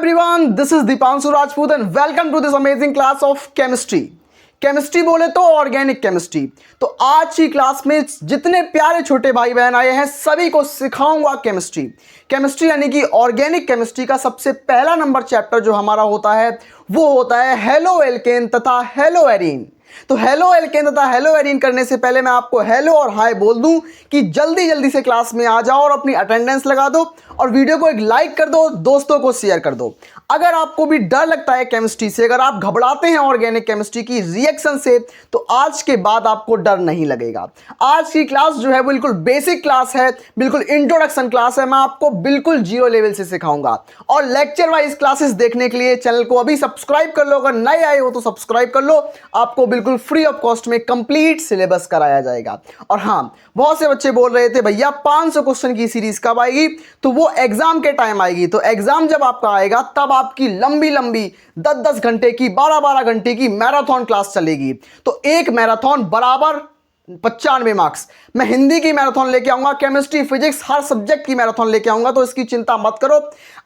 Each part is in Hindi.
everyone, this is Dipanshu Rajput and welcome to this amazing class of chemistry. Chemistry बोले तो ऑर्गेनिक केमिस्ट्री। तो आज की क्लास में जितने प्यारे छोटे भाई बहन आए हैं सभी को सिखाऊंगा केमिस्ट्री। केमिस्ट्री यानी कि ऑर्गेनिक केमिस्ट्री का सबसे पहला नंबर चैप्टर जो हमारा होता है वो होता है हेलो एल्केन तथा हेलो एरीन। तो हेलो एल्केन तथा हेलो एरीन करने से पहले मैं आपको हेलो और हाय बोल दूं कि जल्दी जल्दी से क्लास में आ जाओ और अपनी अटेंडेंस लगा दो और वीडियो को एक लाइक कर दो, दोस्तों को शेयर कर दो। अगर आपको भी डर लगता है केमिस्ट्री से, अगर आप घबराते हैं ऑर्गेनिक केमिस्ट्री की रिएक्शन से, तो आज के बाद आपको डर नहीं लगेगा। आज की क्लास जो है बिल्कुल बेसिक क्लास है, बिल्कुल इंट्रोडक्शन क्लास है। मैं आपको बिल्कुल जीरो लेवल से सिखाऊंगा और लेक्चर वाइज क्लासेस देखने के लिए चैनल को अभी सब्सक्राइब कर लो। अगर नए आए हो तो सब्सक्राइब कर लो, आपको बिल्कुल फ्री ऑफ कॉस्ट में कंप्लीट सिलेबस कराया जाएगा। और हाँ, बहुत से बच्चे बोल रहे थे भैया 500 क्वेश्चन की सीरीज कब आएगी? तो वो एग्जाम के टाइम आएगी। तो एग्जाम जब आपका आएगा तब आपकी लंबी लंबी 10-10 घंटे की 12-12 घंटे की मैराथन क्लास चलेगी। तो एक मैराथन बराबर 95 मार्क्स। मैं हिंदी की मैराथन लेके आऊंगा, केमिस्ट्री फिजिक्स हर सब्जेक्ट की मैराथन लेके आऊंगा, तो इसकी चिंता मत करो।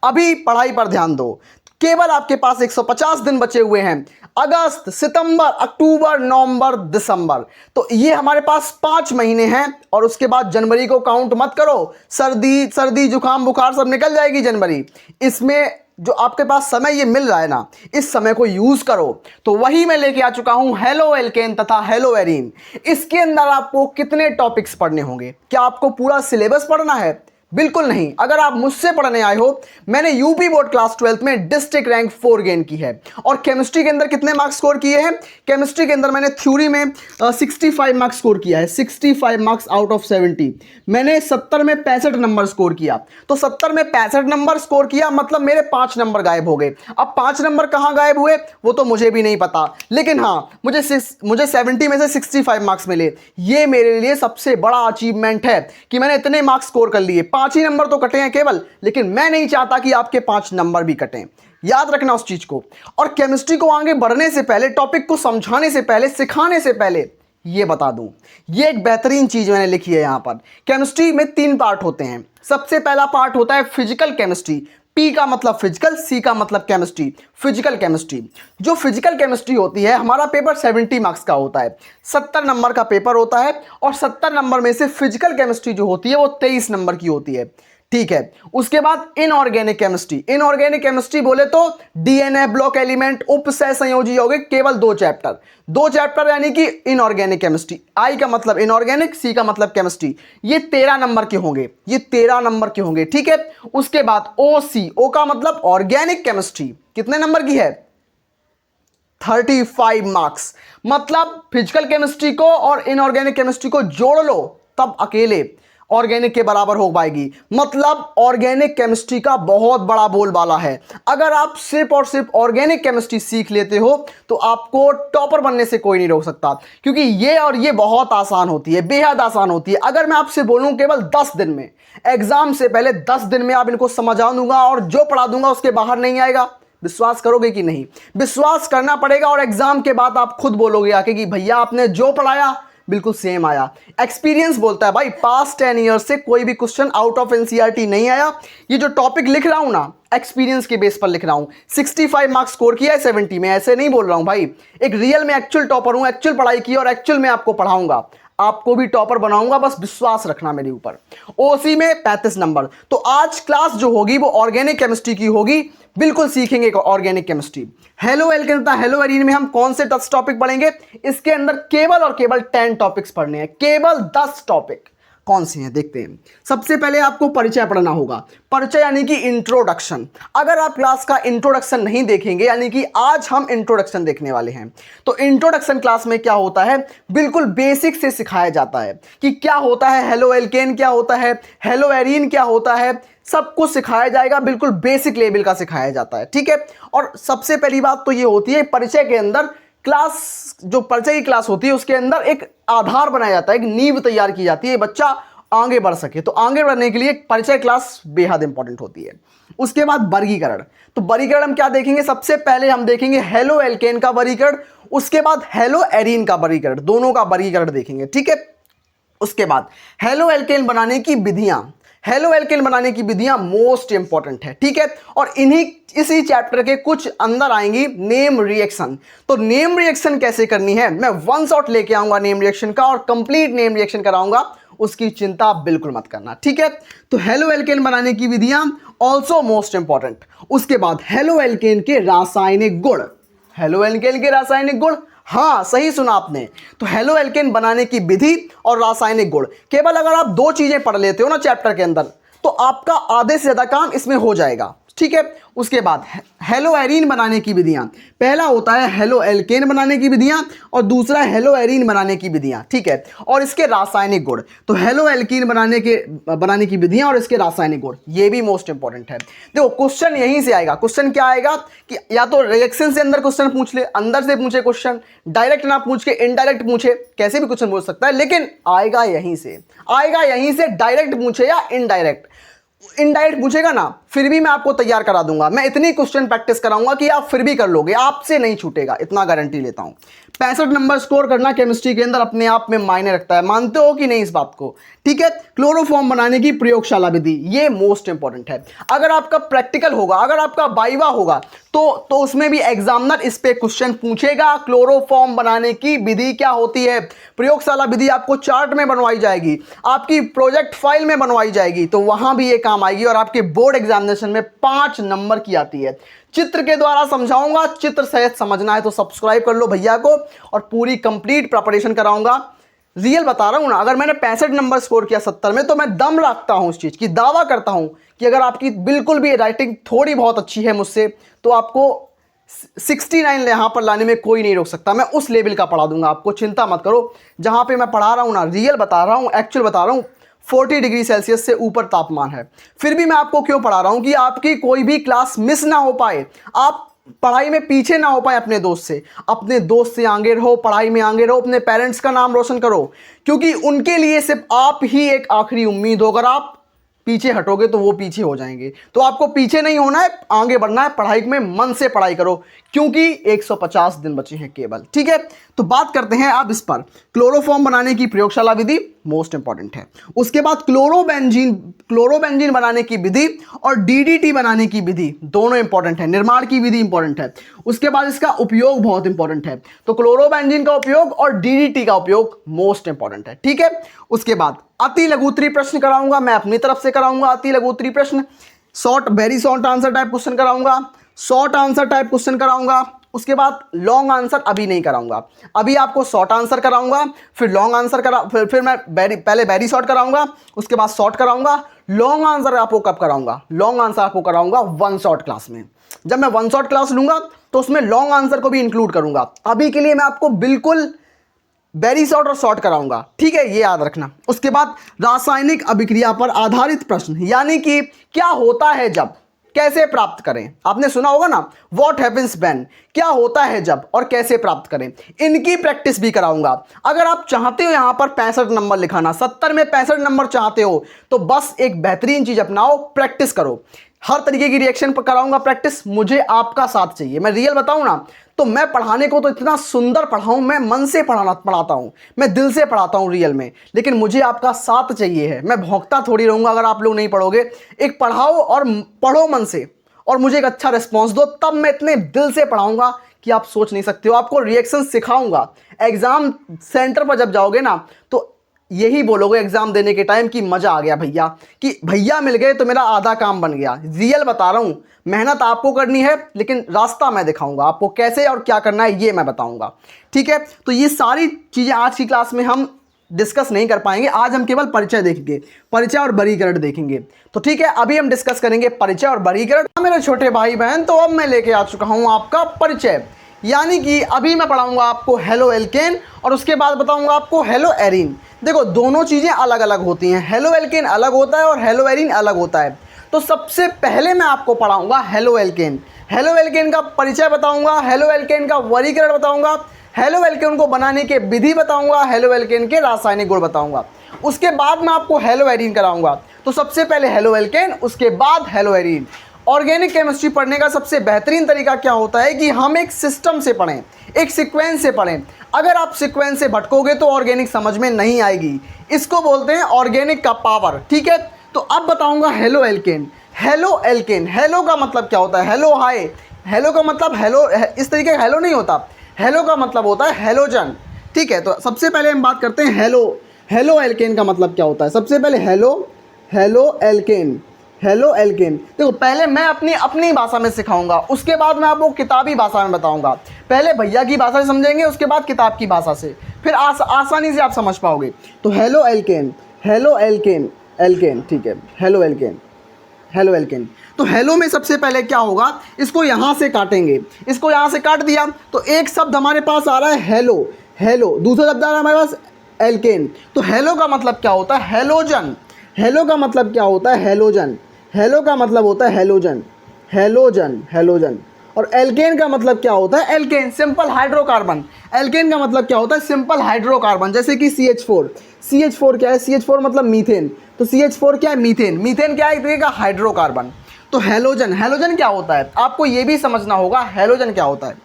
अभी पढ़ाई पर ध्यान दो। केवल आपके पास 150 दिन बचे हुए हैं। अगस्त, सितंबर, अक्टूबर, नवंबर, दिसंबर, तो ये हमारे पास 5 महीने हैं। और उसके बाद जनवरी को काउंट मत करो, सर्दी जुकाम बुखार सब निकल जाएगी जनवरी। इसमें जो आपके पास समय ये मिल रहा है ना, इस समय को यूज करो। तो वही मैं लेके आ चुका हूं हेलो एल्केन तथा हेलो एरीन। इसके अंदर आपको कितने टॉपिक्स पढ़ने होंगे? क्या आपको पूरा सिलेबस पढ़ना है? बिल्कुल नहीं। अगर आप मुझसे पढ़ने आए हो, मैंने यूपी बोर्ड क्लास 12 में डिस्ट्रिक्ट रैंक 4 गेन की है। और केमिस्ट्री के अंदर कितने मार्क्स स्कोर किए हैं? केमिस्ट्री के अंदर मैंने थ्योरी में 65 मार्क्स स्कोर किया है। 65 मार्क्स आउट ऑफ 70। मैंने 70 में 65 नंबर स्कोर किया। तो 70 में 65 नंबर स्कोर किया मतलब मेरे 5 नंबर गायब हो गए। अब 5 नंबर कहाँ गायब हुए वो तो मुझे भी नहीं पता, लेकिन हाँ, मुझे 70 में से 65 मार्क्स मिले। ये मेरे लिए सबसे बड़ा अचीवमेंट है कि मैंने इतने मार्क्स स्कोर कर लिए। 5 ही नंबर तो कटे हैं केवल, लेकिन मैं नहीं चाहता कि आपके 5 नंबर भी कटें। याद रखना उस चीज को। और केमिस्ट्री को आगे बढ़ने से पहले, टॉपिक को समझाने से पहले, सिखाने से पहले ये बता दूं, ये एक बेहतरीन चीज मैंने लिखी है यहां पर। केमिस्ट्री में 3 पार्ट होते हैं। सबसे पहला पार्ट होता है फिजिकल केमिस्ट्री। पी का मतलब फिजिकल, सी का मतलब केमिस्ट्री। फिजिकल केमिस्ट्री, जो फिजिकल केमिस्ट्री होती है, हमारा पेपर 70 मार्क्स का होता है। 70 नंबर का पेपर होता है और 70 नंबर में से फिजिकल केमिस्ट्री जो होती है वो 23 नंबर की होती है। ठीक है। उसके बाद इनऑर्गेनिक केमिस्ट्री। इनऑर्गेनिक केमिस्ट्री बोले तो डीएनए, ब्लॉक एलिमेंट, उपसह संयोजी यौगिक, केवल 2 चैप्टर यानी कि इनऑर्गेनिक केमिस्ट्री। आई का मतलब इनऑर्गेनिक, सी का मतलब केमिस्ट्री। ये 13 नंबर के होंगे, ये 13 नंबर के होंगे। ठीक है। उसके बाद ओसी, ओ का मतलब ऑर्गेनिक केमिस्ट्री, कितने नंबर की है? 35 मार्क्स। मतलब फिजिकल केमिस्ट्री को और इनऑर्गेनिक केमिस्ट्री को जोड़ लो तब अकेले ऑर्गेनिक के बराबर हो पाएगी। मतलब ऑर्गेनिक केमिस्ट्री का बहुत बड़ा बोलबाला है। अगर आप सिर्फ और सिर्फ ऑर्गेनिक केमिस्ट्री सीख लेते हो तो आपको टॉपर बनने से कोई नहीं रोक सकता, क्योंकि ये बहुत आसान होती है, बेहद आसान होती है। अगर मैं आपसे बोलूं केवल 10 दिन में, एग्जाम से पहले 10 दिन में आप इनको समझा दूंगा और जो पढ़ा दूंगा उसके बाहर नहीं आएगा, विश्वास करोगे कि नहीं? विश्वास करना पड़ेगा। और एग्जाम के बाद आप खुद बोलोगे आके कि भैया आपने जो पढ़ाया बिल्कुल सेम आया। एक्सपीरियंस बोलता है भाई, पास्ट 10 ईयर्स से कोई भी क्वेश्चन आउट ऑफ एनसीईआरटी नहीं आया। ये जो टॉपिक लिख रहा हूं ना, एक्सपीरियंस के बेस पर लिख रहा हूं। 65 मार्क्स स्कोर किया है 70 में, ऐसे नहीं बोल रहा हूं भाई। एक रियल में एक्चुअल टॉपर हूं, एक्चुअल पढ़ाई की और एक्चुअल में आपको पढ़ाऊंगा, आपको भी टॉपर बनाऊंगा, बस विश्वास रखना मेरे ऊपर। ओसी में 35 नंबर। तो आज क्लास जो होगी वो ऑर्गेनिक केमिस्ट्री की होगी, बिल्कुल सीखेंगे ऑर्गेनिक केमिस्ट्री। हेलो एल्केन तथा हेलो एरीन में हम कौन से 10 टॉपिक पढ़ेंगे? इसके अंदर केवल और केवल 10 टॉपिक्स पढ़ने हैं, केवल 10 टॉपिक। कौन से हैं देखते हैं। सबसे पहले आपको परिचय पढ़ना होगा। परिचय यानी कि इंट्रोडक्शन। अगर आप क्लास का इंट्रोडक्शन नहीं देखेंगे, यानी कि आज हम इंट्रोडक्शन देखने वाले हैं, तो इंट्रोडक्शन क्लास में क्या होता है, बिल्कुल बेसिक से सिखाया जाता है कि क्या होता है हेलो एल्केन, क्या होता है हेलो एरीन, क्या होता है, सब कुछ सिखाया जाएगा। बिल्कुल बेसिक लेवल का सिखाया जाता है। ठीक है। और सबसे पहली बात तो ये होती है, परिचय के अंदर क्लास, जो परिचय की क्लास होती है उसके अंदर एक आधार बनाया जाता है, एक नींव तैयार की जाती है, बच्चा आगे बढ़ सके। तो आगे बढ़ने के लिए परिचय क्लास बेहद इंपॉर्टेंट होती है। उसके बाद वर्गीकरण। तो वर्गीकरण हम क्या देखेंगे? सबसे पहले हम देखेंगे हेलो एल्केन का वर्गीकरण, उसके बाद हेलो एरीन का वर्गीकरण, दोनों का वर्गीकरण देखेंगे। ठीक है। उसके बाद हेलो एल्केन बनाने की विधियां, हेलो एल्केन बनाने की विधियां मोस्ट इंपॉर्टेंट है, ठीक है। और इसी चैप्टर के कुछ अंदर आएंगी नेम रिएक्शन। तो नेम रिएक्शन कैसे करनी है मैं वन शॉट लेके आऊंगा नेम रिएक्शन का, और कंप्लीट नेम रिएक्शन कराऊंगा, उसकी चिंता बिल्कुल मत करना, ठीक है। तो हेलो एल्केन बनाने की विधियां ऑल्सो मोस्ट इंपॉर्टेंट। उसके बाद हेलो एल्केन के रासायनिक गुण, हेलो एल्केन के रासायनिक गुण, हाँ सही सुना आपने। तो हेलो एल्केन बनाने की विधि और रासायनिक गुण, केवल अगर आप दो चीजें पढ़ लेते हो ना चैप्टर के अंदर, तो आपका आधे से ज्यादा काम इसमें हो जाएगा, ठीक है। उसके बाद हेलो एरीन बनाने की विधियां, पहला होता है हेलो एल्केन बनाने की विधियां और दूसरा हेलो एरीन बनाने की विधियां, ठीक है। और इसके रासायनिक गुण, तो हेलो एल्कीन बनाने की विधियां और इसके रासायनिक गुण, ये भी मोस्ट इंपॉर्टेंट है। देखो क्वेश्चन यहीं से आएगा। क्वेश्चन क्या आएगा कि या तो रिएक्शन से अंदर क्वेश्चन पूछ ले, अंदर से पूछे क्वेश्चन, डायरेक्ट ना पूछ के इनडायरेक्ट पूछे, कैसे भी क्वेश्चन पूछ सकता है, लेकिन आएगा यहीं से, आएगा यहीं से। डायरेक्ट पूछे या इनडायरेक्ट, इनडायरेक्ट पूछेगा ना फिर भी मैं आपको तैयार करा दूंगा। मैं इतनी क्वेश्चन प्रैक्टिस कराऊंगा कि आप फिर भी कर लोगे, आपसे नहीं छूटेगा, इतना गारंटी लेता हूं। 65 नंबर स्कोर करना केमिस्ट्री के अंदर अपने आप में मायने रखता है, मानते हो कि नहीं इस बात को, ठीक है। क्लोरोफॉर्म बनाने की प्रयोगशाला विधि, ये मोस्ट इंपॉर्टेंट है। अगर आपका प्रैक्टिकल होगा, अगर आपका वाइवा होगा, तो उसमें भी एग्जामिनर इस पे क्वेश्चन पूछेगा। क्लोरोफॉर्म बनाने की विधि क्या होती है, प्रयोगशाला विधि आपको चार्ट में बनवाई जाएगी, आपकी प्रोजेक्ट फाइल में बनवाई जाएगी, तो वहां भी ये काम आएगी। और आपके बोर्ड एग्जामिनेशन में 5 नंबर की आती है। चित्र के द्वारा समझाऊंगा, चित्र सहित समझना है तो सब्सक्राइब कर लो भैया को, और पूरी कंप्लीट प्रिपरेशन कराऊंगा। रियल बता रहा हूं ना, अगर मैंने 65 नंबर स्कोर किया 70 में, तो मैं दम रखता हूं उस चीज की, दावा करता हूं कि अगर आपकी बिल्कुल भी राइटिंग थोड़ी बहुत अच्छी है मुझसे, तो आपको 69 यहां पर लाने में कोई नहीं रोक सकता। मैं उस लेवल का पढ़ा दूंगा आपको, चिंता मत करो। जहां पे मैं पढ़ा रहा हूं ना, रियल बता रहा हूं, एक्चुअल बता रहा हूं, 40 डिग्री सेल्सियस से ऊपर तापमान है। फिर भी मैं आपको क्यों पढ़ा रहा हूं कि आपकी कोई भी क्लास मिस ना हो पाए, आप पढ़ाई में पीछे ना हो पाए अपने दोस्त से आगे रहो, पढ़ाई में आगे रहो, अपने पेरेंट्स का नाम रोशन करो, क्योंकि उनके लिए सिर्फ आप ही एक आखिरी उम्मीद हो। अगर आप पीछे हटोगे तो वो पीछे हो जाएंगे। तो आपको पीछे नहीं होना है, आगे बढ़ना है, पढ़ाई में मन से पढ़ाई करो, क्योंकि 150 दिन बचे हैं केवल, ठीक है। तो बात करते हैं अब इस पर, क्लोरोफॉर्म बनाने की प्रयोगशाला विधि मोस्ट इंपॉर्टेंट है। उसके बाद क्लोरोबेंजीन बनाने की विधि और डीडीटी बनाने की विधि दोनों इंपॉर्टेंट है, निर्माण की विधि इंपॉर्टेंट है। उसके बाद इसका उपयोग बहुत इंपॉर्टेंट है। तो क्लोरोबेंजीन का उपयोग और डीडीटी का उपयोग मोस्ट इंपॉर्टेंट है, ठीक है। उसके बाद अति लघुत्तरी प्रश्न कराऊंगा, मैं अपनी तरफ से कराऊंगा अति लघुत्तरी प्रश्न, very short answer type question कराऊंगा, शॉर्ट आंसर टाइप क्वेश्चन कराऊंगा। उसके बाद लॉन्ग आंसर अभी नहीं कराऊंगा, अभी आपको शॉर्ट आंसर कराऊंगा, फिर लॉन्ग आंसर फिर मैं पहले वेरी शॉर्ट कराऊंगा, उसके बाद शॉर्ट कराऊंगा। लॉन्ग आंसर आपको कब कराऊंगा, लॉन्ग आंसर आपको कराऊंगा वन शॉट क्लास में। जब मैं वन शॉट क्लास लूंगा तो उसमें लॉन्ग आंसर को भी इंक्लूड करूंगा। अभी के लिए मैं आपको बिल्कुल वेरी शॉर्ट और शॉर्ट कराऊंगा, ठीक है, ये याद रखना। उसके बाद रासायनिक अभिक्रिया पर आधारित प्रश्न, यानी कि क्या होता है जब, कैसे प्राप्त करें। आपने सुना होगा ना, व्हाट हैपेंस व्हेन, क्या होता है जब और कैसे प्राप्त करें, इनकी प्रैक्टिस भी कराऊंगा। अगर आप चाहते हो यहां पर 65 नंबर लिखाना, 70 में 65 नंबर चाहते हो, तो बस एक बेहतरीन चीज अपनाओ, प्रैक्टिस करो। हर तरीके की रिएक्शन पर कराऊंगा प्रैक्टिस, मुझे आपका साथ चाहिए। मैं रियल बताऊं ना, तो मैं पढ़ाने को तो इतना सुंदर पढ़ाऊं, मैं मन से पढ़ाता हूं, मैं दिल से पढ़ाता हूं रियल में, लेकिन मुझे आपका साथ चाहिए है। मैं भौंकता थोड़ी रहूंगा अगर आप लोग नहीं पढ़ोगे। एक पढ़ाओ और पढ़ो मन से, और मुझे एक अच्छा रिस्पॉन्स दो, तब मैं इतने दिल से पढ़ाऊंगा कि आप सोच नहीं सकते हो। आपको रिएक्शन सिखाऊंगा, एग्जाम सेंटर पर जब जाओगे ना, तो यही बोलोगे एग्जाम देने के टाइम कि मजा आ गया भैया, कि भैया मिल गए तो मेरा आधा काम बन गया। रियल बता रहा हूं, मेहनत आपको करनी है, लेकिन रास्ता मैं दिखाऊंगा आपको, कैसे और क्या करना है ये मैं बताऊंगा, ठीक है। तो ये सारी चीजें आज की क्लास में हम डिस्कस नहीं कर पाएंगे। आज हम केवल परिचय देखेंगे, परिचय और वर्गीकरण देखेंगे। तो ठीक है, अभी हम डिस्कस करेंगे परिचय और वर्गीकरण। मेरे छोटे भाई बहन, तो अब मैं लेके आ चुका हूं आपका परिचय, यानी कि अभी मैं पढ़ाऊंगा आपको हेलो एल्केन और उसके बाद बताऊंगा आपको हेलो एरीन। देखो दोनों चीजें अलग अलग होती हैं, हेलो एल्केन अलग होता है और हेलो एरीन अलग होता है। तो सबसे पहले मैं आपको पढ़ाऊंगा हेलो एल्केन, हेलो एल्केन का परिचय बताऊंगा, हेलो एल्केन का वर्गीकरण बताऊंगा, हेलो एल्केन को बनाने के विधि बताऊंगा, हेलो एल्केन के रासायनिक गुण बताऊंगा। उसके बाद मैं आपको हेलो एरीन कराऊंगा। तो सबसे पहले हेलो एल्केन, उसके बाद हेलो एरीन। ऑर्गेनिक केमिस्ट्री पढ़ने का सबसे बेहतरीन तरीका क्या होता है कि हम एक सिस्टम से पढ़ें, एक सीक्वेंस से पढ़ें। अगर आप सीक्वेंस से भटकोगे तो ऑर्गेनिक समझ में नहीं आएगी। इसको बोलते हैं ऑर्गेनिक का पावर, ठीक है। तो अब बताऊंगा hello alkane. Halo alkane, hello का मतलब क्या होता है? हेलो हाय, हेलो का मतलब हेलो इस तरीके का हेलो नहीं होता। हेलो का मतलब होता है हेलोजन। ठीक है, तो सबसे पहले हम बात करते हैं हेलो। हेलो एल्केन का मतलब क्या होता है? सबसे पहले hello, hello alkane, halo alkene. देखो पहले मैं अपनी अपनी भाषा में सिखाऊंगा, उसके बाद मैं आपको किताबी भाषा में बताऊंगा। पहले भैया की भाषा से समझेंगे, उसके बाद किताब की भाषा से, फिर आसानी से आप समझ पाओगे। तो halo alkane, halo alkane, alkane, ठीक है, हेलो एल्केन, हेलो एल्केन। तो हेलो में सबसे पहले क्या होगा, इसको यहाँ से काटेंगे, इसको यहाँ से काट दिया तो एक शब्द हमारे पास आ रहा है हेलो, हेलो। दूसरा शब्द आ रहा है हमारे पास एल्केन। तो हेलो का मतलब क्या होता है? हेलोजन। हेलो का मतलब क्या होता है? हेलोजन। हेलो का मतलब होता है हेलोजन, हेलोजन, हेलोजन। और एल्केन का मतलब क्या होता है? Alkene, simple hydrocarbon. एल्केन का मतलब क्या होता है? Simple hydrocarbon. जैसे कि CH4, CH4 क्या है? CH4 मतलब मीथेन। तो CH4 क्या है? मीथेन। मीथेन क्या है? एक तरीके का हाइड्रोकार्बन। तो हेलोजन, हेलोजन क्या होता है? आपको ये भी समझना होगा हेलोजन क्या होता है।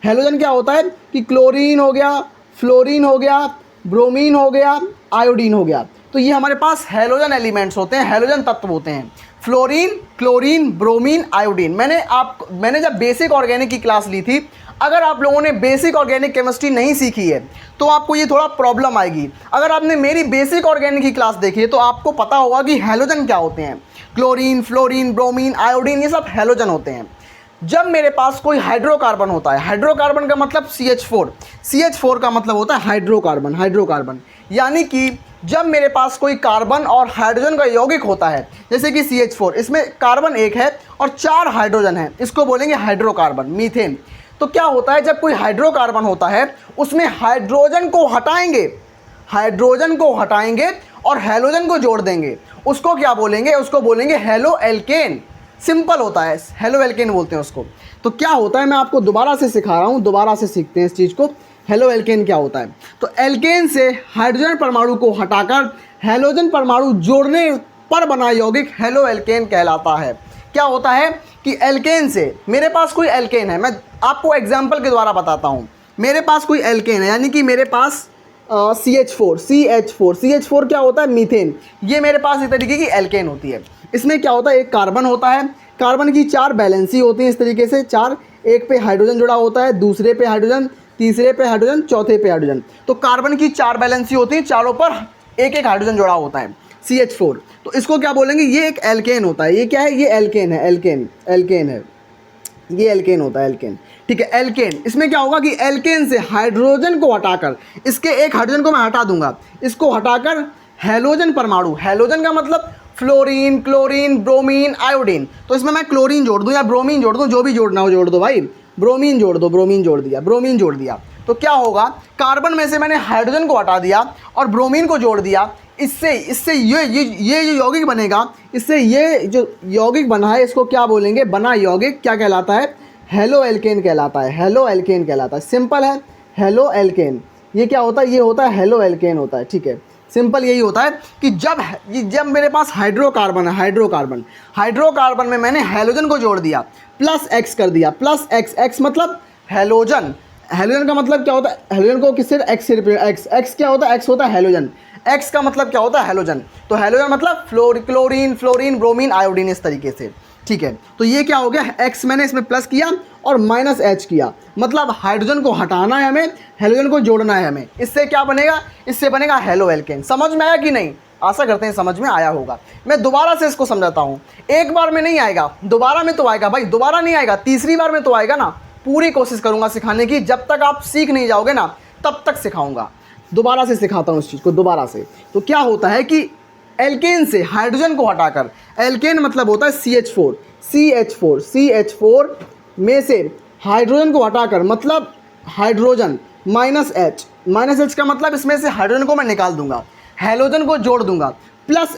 हेलोजन क्या होता है कि क्लोरीन हो गया, फ्लोरीन हो गया, ब्रोमीन हो गया, आयोडीन हो गया। तो ये हमारे पास हेलोजन एलिमेंट्स होते हैं, हेलोजन तत्व होते हैं। Fluorine, chlorine, bromine, iodine. मैंने जब बेसिक ऑर्गेनिक की क्लास ली थी, अगर आप लोगों ने बेसिक ऑर्गेनिक केमिस्ट्री नहीं सीखी है तो आपको ये थोड़ा प्रॉब्लम आएगी। अगर आपने मेरी बेसिक ऑर्गेनिक की क्लास देखी है तो आपको पता होगा कि हेलोजन क्या होते हैं। क्लोरीन, फ्लोरीन, ब्रोमीन, आयोडीन, ये सब हेलोजन होते हैं। जब मेरे पास कोई हाइड्रोकार्बन होता है, हाइड्रोकार्बन का मतलब CH4, CH4 का मतलब होता है हाइड्रोकार्बन, हाइड्रोकार्बन। यानी कि जब मेरे पास कोई कार्बन और हाइड्रोजन का यौगिक होता है, जैसे कि CH4, इसमें कार्बन एक है और 4 हाइड्रोजन है, इसको बोलेंगे हाइड्रोकार्बन, मीथेन। तो क्या होता है, जब कोई हाइड्रोकार्बन होता है उसमें हाइड्रोजन को हटाएंगे, हाइड्रोजन को हटाएंगे और हेलोजन को जोड़ देंगे, उसको क्या बोलेंगे? उसको बोलेंगे हेलो एल्केन। सिंपल होता है, हेलो एल्केन बोलते हैं उसको। तो क्या होता है, मैं आपको दोबारा से सिखा रहा हूँ, दोबारा से सीखते हैं इस चीज़ को। हेलो एल्केन क्या होता है? तो एल्केन से हाइड्रोजन परमाणु को हटाकर हेलोजन परमाणु जोड़ने पर बना यौगिक हेलो एल्केन कहलाता है। क्या होता है कि एल्केन से, मेरे पास कोई एल्केन है, मैं आपको एग्जाम्पल के द्वारा बताता हूँ। मेरे पास कोई एल्केन है, यानी कि मेरे पास CH4, CH4, CH4 क्या होता है? मीथेन। ये मेरे पास इस तरीके की एल्केन होती है। इसमें क्या होता है? एक कार्बन होता है, कार्बन की 4 बैलेंसी होती है इस तरीके से, 4, एक पे हाइड्रोजन जुड़ा होता है, दूसरे पे हाइड्रोजन, तीसरे पे हाइड्रोजन, चौथे पे हाइड्रोजन। तो कार्बन की 4 बैलेंसी होती है, चारों पर एक एक हाइड्रोजन जुड़ा होता है, CH4। तो इसको क्या बोलेंगे? ये एक एल्केन होता है। ये क्या है? ये एल्केन है, एल्केन, एल्केन है, ये एल्केन होता है, एल्केन। ठीक है, एल्केन। इसमें क्या होगा कि एल्केन से हाइड्रोजन को हटाकर, इसके एक हाइड्रोजन को मैं हटा दूंगा, इसको हटाकर हेलोजन परमाणु, हेलोजन का मतलब फ्लोरीन, क्लोरीन, ब्रोमीन, आयोडीन। तो इसमें मैं क्लोरीन जोड़ दूं या ब्रोमीन जोड़ दूं, जो भी जोड़ना हो जोड़ दो भाई। ब्रोमीन जोड़ दो, ब्रोमीन जोड़ दिया, ब्रोमीन जोड़ दिया। तो क्या होगा, कार्बन में से मैंने हाइड्रोजन को हटा दिया और ब्रोमीन को जोड़ दिया। इससे इससे ये जो यौगिक बनेगा, इससे ये जो यौगिक बना है, इसको क्या बोलेंगे? बना यौगिक क्या कहलाता है? हेलो एल्केन कहलाता है, हेलो एल्केन कहलाता है। सिंपल है, हेलो एल्केन। ये क्या होता है? ये होता है हेलो एल्केन होता है। ठीक है, सिंपल यही होता है कि जब मेरे पास हाइड्रोकार्बन है, हाइड्रोकार्बन, हाइड्रोकार्बन में मैंने हेलोजन को जोड़ दिया, प्लस एक्स कर दिया, प्लस एक्स, एक्स मतलब हेलोजन। हेलोजन का मतलब क्या होता है? हेलोजन को किससे? एक्स से रिप्रेजेंट, एक्स, एक्स क्या होता है? एक्स होता है हेलोजन। एक्स का मतलब क्या होता है? हेलोजन। तो हेलोजन मतलब क्लोरीन, फ्लोरीन, ब्रोमीन, आयोडीन, इस तरीके से। ठीक है, तो ये क्या हो गया? एक्स मैंने इसमें प्लस किया और माइनस एच किया, मतलब हाइड्रोजन को हटाना है हमें, हेलोजन को जोड़ना है हमें। इससे क्या बनेगा? इससे बनेगा हेलो एल्केन। समझ में आया कि नहीं? आशा करते हैं समझ में आया होगा। मैं दोबारा से इसको समझाता हूँ। एक बार में नहीं आएगा, दोबारा में तो आएगा भाई, दोबारा नहीं आएगा, तीसरी बार में तो आएगा ना। पूरी कोशिश करूँगा सिखाने की, जब तक आप सीख नहीं जाओगे ना तब तक सिखाऊंगा। दोबारा से सिखाता हूँ इस चीज़ को, दोबारा से। तो क्या होता है कि एल्केन से हाइड्रोजन को हटाकर, एल्केन मतलब होता है CH4, CH4, CH4 में से हाइड्रोजन को हटाकर, मतलब hydrogen minus H, minus H का मतलब इसमें से हाइड्रोजन को मैं निकाल दूंगा, हेलोजन को जोड़ दूंगा, प्लस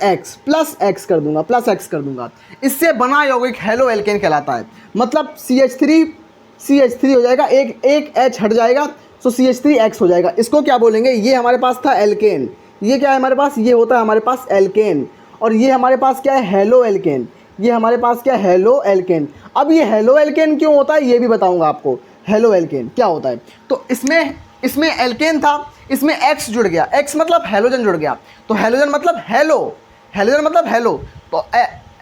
एक्स कर दूंगा, प्लस एक्स कर दूंगा। इससे बना यौगिक हेलो एल्केन कहलाता है। मतलब CH3 हो जाएगा, एक H हट जाएगा, तो CH3X हो जाएगा। इसको क्या बोलेंगे? ये हमारे पास था एल्केन, ये क्या है हमारे पास? ये होता है हमारे पास एल्केन। और ये हमारे पास क्या है? Halo alkene. ये हमारे पास क्या है? Halo alkene. अब ये हेलो एल्केन क्यों होता है ये भी बताऊंगा आपको। हेलो एल्केन क्या होता है? तो इसमें एल्केन था, इसमें X जुड़ गया, X मतलब हेलोजन जुड़ गया, तो हेलोजन मतलब हेलो, हेलोजन मतलब हेलो, तो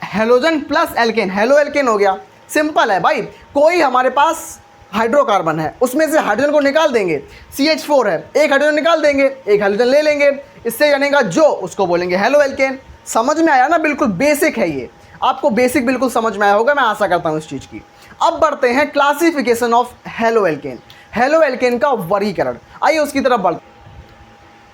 halogen plus alkane, halo alkane हो गया। सिंपल है भाई, कोई हमारे पास हाइड्रोकार्बन है, उसमें से हाइड्रोजन को निकाल देंगे, CH4 है, एक हाइड्रोजन निकाल देंगे, एक हाइड्रोजन ले लेंगे, इससे बनेगा जो, उसको बोलेंगे हेलो एल्केन। समझ में आया ना, बिल्कुल बेसिक है ये, आपको बेसिक बिल्कुल समझ में आया होगा, मैं आशा करता हूँ इस चीज़ की। अब बढ़ते हैं classification of hello alkane, halo alkene का वर्गीकरण। आइए उसकी तरफ बढ़ते।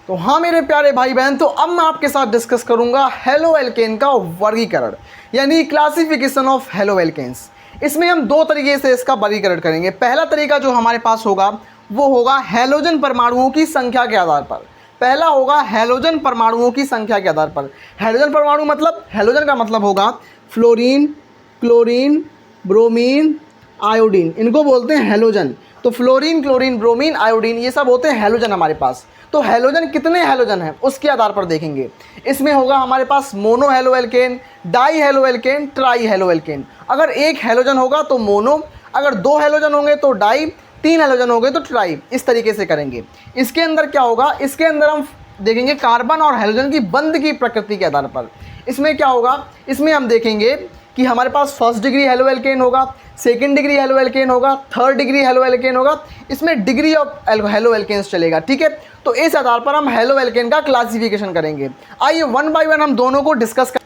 तो हाँ मेरे प्यारे भाई बहन, तो अब मैं आपके साथ डिस्कस करूंगा हेलो एल्केन का वर्गीकरण, यानी क्लासिफिकेशन ऑफ हेलो एल्केन्स। इसमें हम दो तरीके से इसका वर्गीकरण करेंगे। पहला तरीका जो हमारे पास होगा वो होगा हैलोजन परमाणुओं की संख्या के आधार पर। पहला होगा हैलोजन परमाणुओं की संख्या के आधार पर। हैलोजन परमाणु मतलब, हैलोजन का मतलब होगा फ्लोरीन, क्लोरीन, ब्रोमीन, आयोडीन, इनको बोलते हैं हैलोजन। तो फ्लोरीन, क्लोरीन, ब्रोमीन, आयोडीन, ये सब होते हैं हैलोजन हमारे पास। तो हैलोजन कितने हैलोजन हैं उसके आधार पर देखेंगे। इसमें होगा हमारे पास mono halo alkane, di halo alkane, tri halo alkane. अगर एक हैलोजन होगा तो मोनो, अगर दो हैलोजन होंगे तो डाई, तीन हैलोजन होंगे तो ट्राई, इस तरीके से करेंगे। इसके अंदर क्या होगा, इसके अंदर हम देखेंगे कार्बन और हैलोजन की बंध की प्रकृति के आधार पर। इसमें क्या होगा, इसमें हम देखेंगे कि हमारे पास फर्स्ट डिग्री हेलो एल्केन होगा, सेकंड डिग्री हेलो एल्केन होगा, थर्ड डिग्री हेलो एल्केन होगा, इसमें डिग्री ऑफ हेलो एल्केन्स चलेगा, ठीक है। तो इस आधार पर हम हेलो एल्केन का क्लासिफिकेशन करेंगे। आइए वन बाय वन हम दोनों को डिस्कस कर।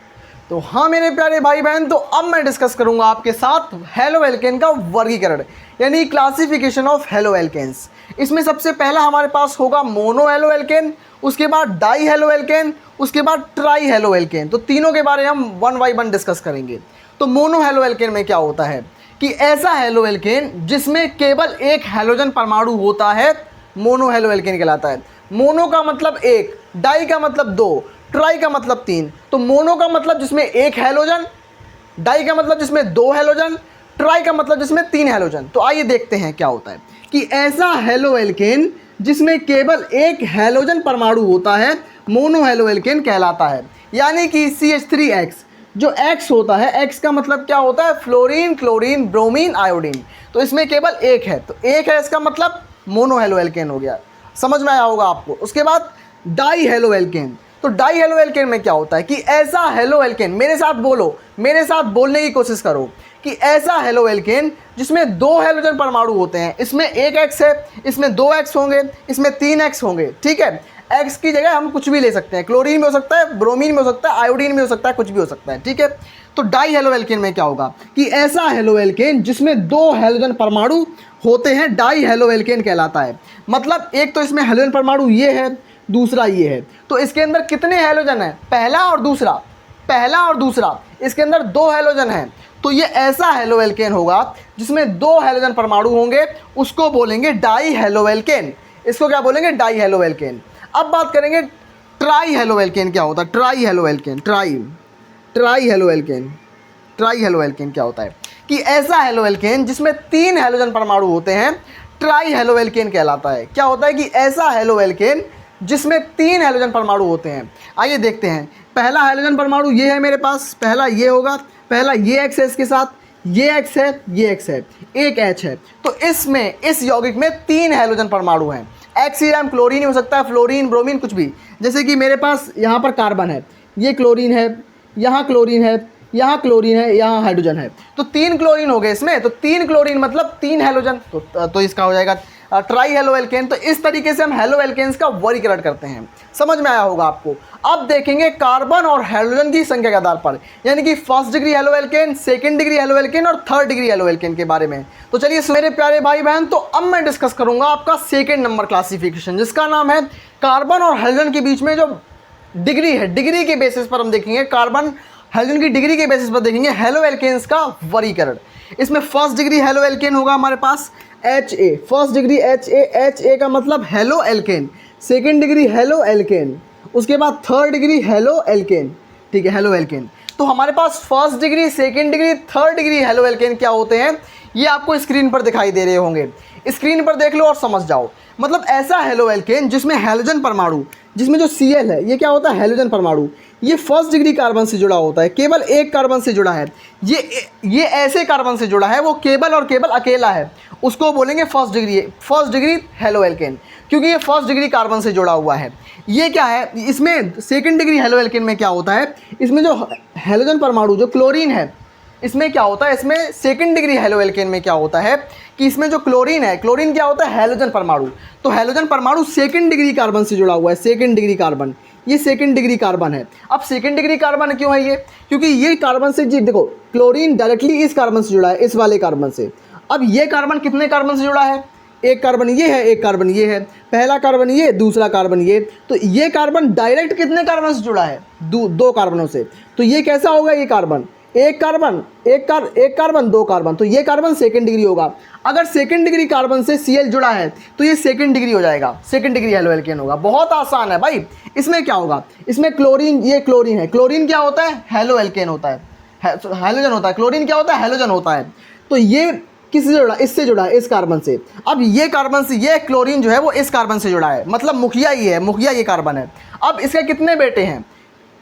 तो हाँ मेरे प्यारे भाई बहन, तो अब मैं डिस्कस करूंगा आपके साथ हेलो एल्केन का वर्गीकरण, यानी क्लासिफिकेशन ऑफ हेलो एल्केन्स। इसमें सबसे पहला हमारे पास होगा मोनो हेलो एल्केन, उसके बाद डाई हेलो एल्केन, उसके बाद ट्राई हेलो एल्केन। तो तीनों के बारे में हम वन बाय वन डिस्कस करेंगे। तो मोनो हेलो एल्केन में क्या होता है कि ऐसा हेलो एल्केन जिसमें केवल एक हैलोजन परमाणु होता है, मोनो हेलो एल्केन कहलाता है। मोनो का मतलब एक, डाई का मतलब दो, ट्राई का मतलब तीन। तो मोनो का मतलब जिसमें एक हैलोजन, डाई का मतलब जिसमें दो हैलोजन, ट्राई का मतलब जिसमें तीन हैलोजन। तो आइए देखते हैं क्या होता है कि ऐसा हेलो एल्केन जिसमें केवल एक हैलोजन परमाणु होता है, मोनो हेलो एल्केन कहलाता है। यानी कि CH3X, जो X होता है, X का मतलब क्या होता है, फ्लोरीन, क्लोरीन, ब्रोमीन, आयोडीन। तो इसमें केवल एक है, तो एक है, इसका मतलब मोनो हेलो एल्केन हो गया। समझ में आया होगा आपको। उसके बाद डाई हेलो एल्केन। तो डाई हेलो एल्केन में क्या होता है कि ऐसा हेलो एल्केन, मेरे साथ बोलो, मेरे साथ बोलने की कोशिश करो, कि ऐसा हेलो एल्केन जिसमें दो हैलोजन परमाणु होते हैं, इसमें एक X है, इसमें दो X होंगे, इसमें तीन X होंगे, ठीक है। X की जगह हम कुछ भी ले सकते हैं, क्लोरीन में हो सकता है, ब्रोमीन में हो सकता है, आयोडीन में हो सकता है, कुछ भी हो सकता है, ठीक है। तो डाई हेलो एल्केन में क्या होगा कि ऐसा हेलो एल्केन जिसमें दो हैलोजन परमाणु होते हैं, डाई हेलो एल्केन कहलाता है। मतलब एक तो इसमें हैलोजन परमाणु ये है, दूसरा ये है। तो इसके अंदर कितने हैलोजन हैं, पहला और दूसरा, पहला और दूसरा, इसके अंदर दो हैलोजन हैं। तो ये ऐसा हेलो एल्केन होगा जिसमें दो हैलोजन परमाणु होंगे, उसको बोलेंगे डाई हेलो एल्केन। इसको क्या बोलेंगे, डाई हेलो एल्केन। अब बात करेंगे ट्राई हेलो एल्केन क्या होता है। Try halo alkane, tri halo alkane, tri halo alkane क्या होता है कि ऐसा हेलो एल्केन जिसमें तीन हैलोजन परमाणु होते हैं, ट्राई हेलो एल्केन कहलाता है। क्या होता है कि ऐसा हेलो एल्केन जिसमें तीन हैलोजन परमाणु होते हैं। आइए देखते हैं। पहला हैलोजन परमाणु ये है मेरे पास, पहला ये होगा, पहला ये X है, इसके साथ ये X है, ये X है, एक H है। तो इसमें, इस यौगिक में तीन हैलोजन परमाणु हैं। X ही हम क्लोरीन ही हो सकता है, फ्लोरीन, ब्रोमीन, कुछ भी। जैसे कि मेरे पास यहाँ पर कार्बन है, ये क्लोरीन है, यहाँ क्लोरीन है, यहाँ क्लोरीन है, यहाँ हाइड्रोजन है। तो तीन क्लोरीन हो गए इसमें, तो तीन क्लोरीन मतलब तीन हैलोजन, तो इसका हो जाएगा ट्राई हेलो एल्केन। तो इस तरीके से हम हेलो एल्केन्स का वर्गीकरण करते हैं। समझ में आया होगा आपको। अब देखेंगे कार्बन और हाइड्रोजन की संख्या के आधार पर, यानी कि first degree halo alkene, second degree halo alkene और थर्ड डिग्री हेलो एल्केन के बारे में। तो चलिए मेरे प्यारे भाई बहन, तो अब मैं डिस्कस करूंगा आपका सेकंड नंबर क्लासिफिकेशन, जिसका नाम है कार्बन और हाइड्रोजन के बीच में जो डिग्री है, डिग्री के बेसिस पर हम देखेंगे, कार्बन हाइड्रोजन की डिग्री के बेसिस पर देखेंगे हेलो एल्केन्स का वर्गीकरण। इसमें फर्स्ट डिग्री हेलो एल्केन होगा हमारे पास HA, फर्स्ट डिग्री HA का मतलब halo alkane, second degree halo alkene, उसके बाद थर्ड डिग्री हेलो एल्केन, ठीक है, हेलो एल्केन। तो हमारे पास first degree, second degree, third degree halo alkane क्या होते हैं, ये आपको स्क्रीन पर दिखाई दे रहे होंगे। स्क्रीन पर देख लो और समझ जाओ। मतलब ऐसा हेलो एल्केन जिसमें हैलोजन परमाणु, जिसमें जो Cl है, ये क्या होता है, हैलोजन परमाणु, ये फर्स्ट डिग्री कार्बन से जुड़ा होता है, केवल एक कार्बन से जुड़ा है। ये ऐसे कार्बन से जुड़ा है, वो केवल और केवल अकेला है। उसको बोलेंगे फर्स्ट डिग्री हेलो एल्केन, क्योंकि ये फर्स्ट डिग्री कार्बन से जुड़ा हुआ है। ये क्या है, इसमें सेकंड डिग्री हेलो एल्केन में क्या होता है, इसमें जो हेलोजन परमाणु जो क्लोरीन है, इसमें क्या होता है, इसमें सेकंड डिग्री हेलो एल्केन में क्या होता है कि इसमें जो क्लोरीन है, क्लोरीन क्या होता है, हेलोजन परमाणु। तो हेलोजन परमाणु सेकंड डिग्री कार्बन से जुड़ा हुआ है, सेकंड डिग्री कार्बन, ये सेकंड डिग्री कार्बन है। अब सेकंड डिग्री कार्बन क्यों है ये, क्योंकि ये कार्बन से जी देखो क्लोरीन डायरेक्टली इस कार्बन से जुड़ा है, इस वाले कार्बन से। अब ये कार्बन कितने कार्बन से जुड़ा है, एक कार्बन ये है, एक कार्बन ये है, पहला कार्बन ये, दूसरा कार्बन ये। तो ये कार्बन डायरेक्ट कितने कार्बन से जुड़ा है, दो कार्बनों से। तो ये कैसा होगा, ये कार्बन एक कार्बन दो कार्बन, तो ये कार्बन सेकंड डिग्री होगा। अगर सेकंड डिग्री कार्बन से Cl जुड़ा है तो ये सेकंड डिग्री हो जाएगा, सेकंड डिग्री हेलो एल्केन होगा। बहुत आसान है भाई। इसमें क्या होगा, इसमें क्लोरीन, ये क्लोरीन है, क्लोरीन क्या होता है, हेलो एल्केन होता है, हेलोजन होता है। क्लोरीन क्या होता है, हेलोजन होता है। तो ये किससे जुड़ा, इससे जुड़ा है, इस कार्बन से। अब ये कार्बन से, ये क्लोरीन जो है वो इस कार्बन से जुड़ा है, मतलब मुखिया ये है, मुखिया ये कार्बन है। अब इसके कितने बेटे हैं,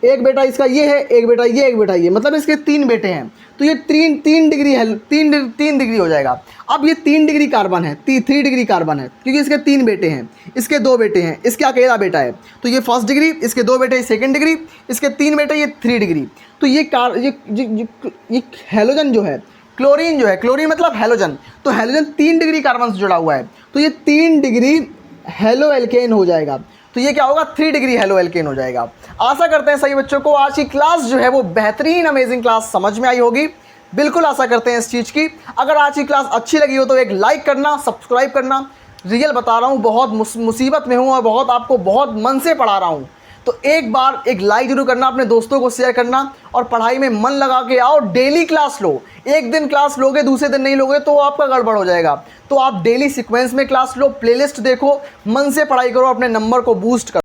एक बेटा इसका ये है, एक बेटा ये, एक बेटा ये, मतलब इसके 3 बेटे हैं। तो ये तीन डिग्री है, तीन डिग्री हो जाएगा। अब ये 3 डिग्री कार्बन है, 3 डिग्री कार्बन है, क्योंकि इसके 3 बेटे हैं, इसके 2 बेटे हैं, इसके अकेला बेटा है। तो ये फर्स्ट डिग्री, इसके 2 बेटे सेकंड डिग्री, इसके 3 बेटे ये 3 डिग्री। तो ये हेलोजन जो है, क्लोरीन जो है, क्लोरीन मतलब हेलोजन, तो हेलोजन 3 डिग्री कार्बन से जुड़ा हुआ है, तो ये 3 डिग्री हेलो एल्केन हो जाएगा। तो ये क्या होगा, 3 डिग्री हेलो एल्केन हो जाएगा। आशा करते हैं सभी बच्चों को आज की क्लास जो है वो बेहतरीन अमेजिंग क्लास समझ में आई होगी। बिल्कुल आशा करते हैं इस चीज़ की। अगर आज की क्लास अच्छी लगी हो तो एक लाइक करना, सब्सक्राइब करना। रियल बता रहा हूँ, बहुत मुसीबत में हूँ और बहुत आपको बहुत मन से पढ़ा रहा हूँ। तो एक बार एक लाइक जरूर करना, अपने दोस्तों को शेयर करना और पढ़ाई में मन लगा के आओ। डेली क्लास लो, एक दिन क्लास लोगे दूसरे दिन नहीं लोगे तो आपका गड़बड़ हो जाएगा। तो आप डेली सीक्वेंस में क्लास लो, प्लेलिस्ट देखो, मन से पढ़ाई करो, अपने नंबर को बूस्ट करो।